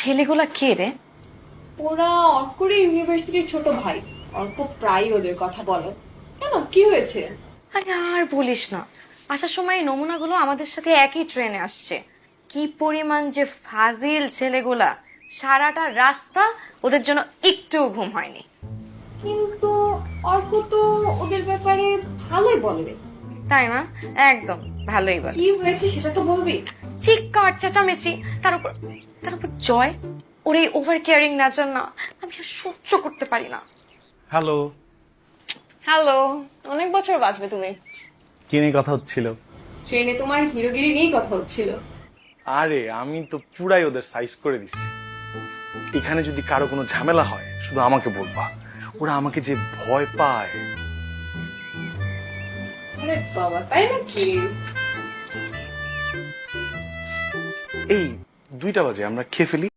ছেলেগুলা কে রে? ওরা অর্করে ইউনিভার্সিটির ছোট ভাই। অর্ক প্রায় ওদের কথা বলে। কেন, কি হয়েছে? আরে আর বলিস না, আসার সময় এই নমুনাগুলো আমাদের সাথে একই ট্রেনে আসছে। কি পরিমাণ যে ফাজিল ছেলেগুলা, সারাটা রাস্তা ওদের জন্য একটুও ঘুম হয়নি। কিন্তু অর্ক তো ওদের ব্যাপারে ভালোই বলে। তাই না? একদম ভালোই বলে। কি হয়েছে সেটা তো বলবি। চিৎকার চেঁচামেচি, তার উপর জয়, ওর এই ওভার কেয়ারিং নেচার না, আমি আর সহ্য করতে পারি না। হ্যালো। হ্যালো, অনেক বছর বাঁচবে তুমি। কি নিয়ে কথা হচ্ছিল? ট্রেনে তোমার হিরোগিরি নিয়েই কথা হচ্ছিল। আরে আমি তো পুরাই ওদের সাইজ করে দিচ্ছি। এখানে যদি কারো কোনো ঝামেলা হয় শুধু আমাকে বলবা, ওরা আমাকে যে ভয় পায়। আরে বাবা, তাই নাকি? এই 2টা বাজে, আমরা খেয়ে ফেলি।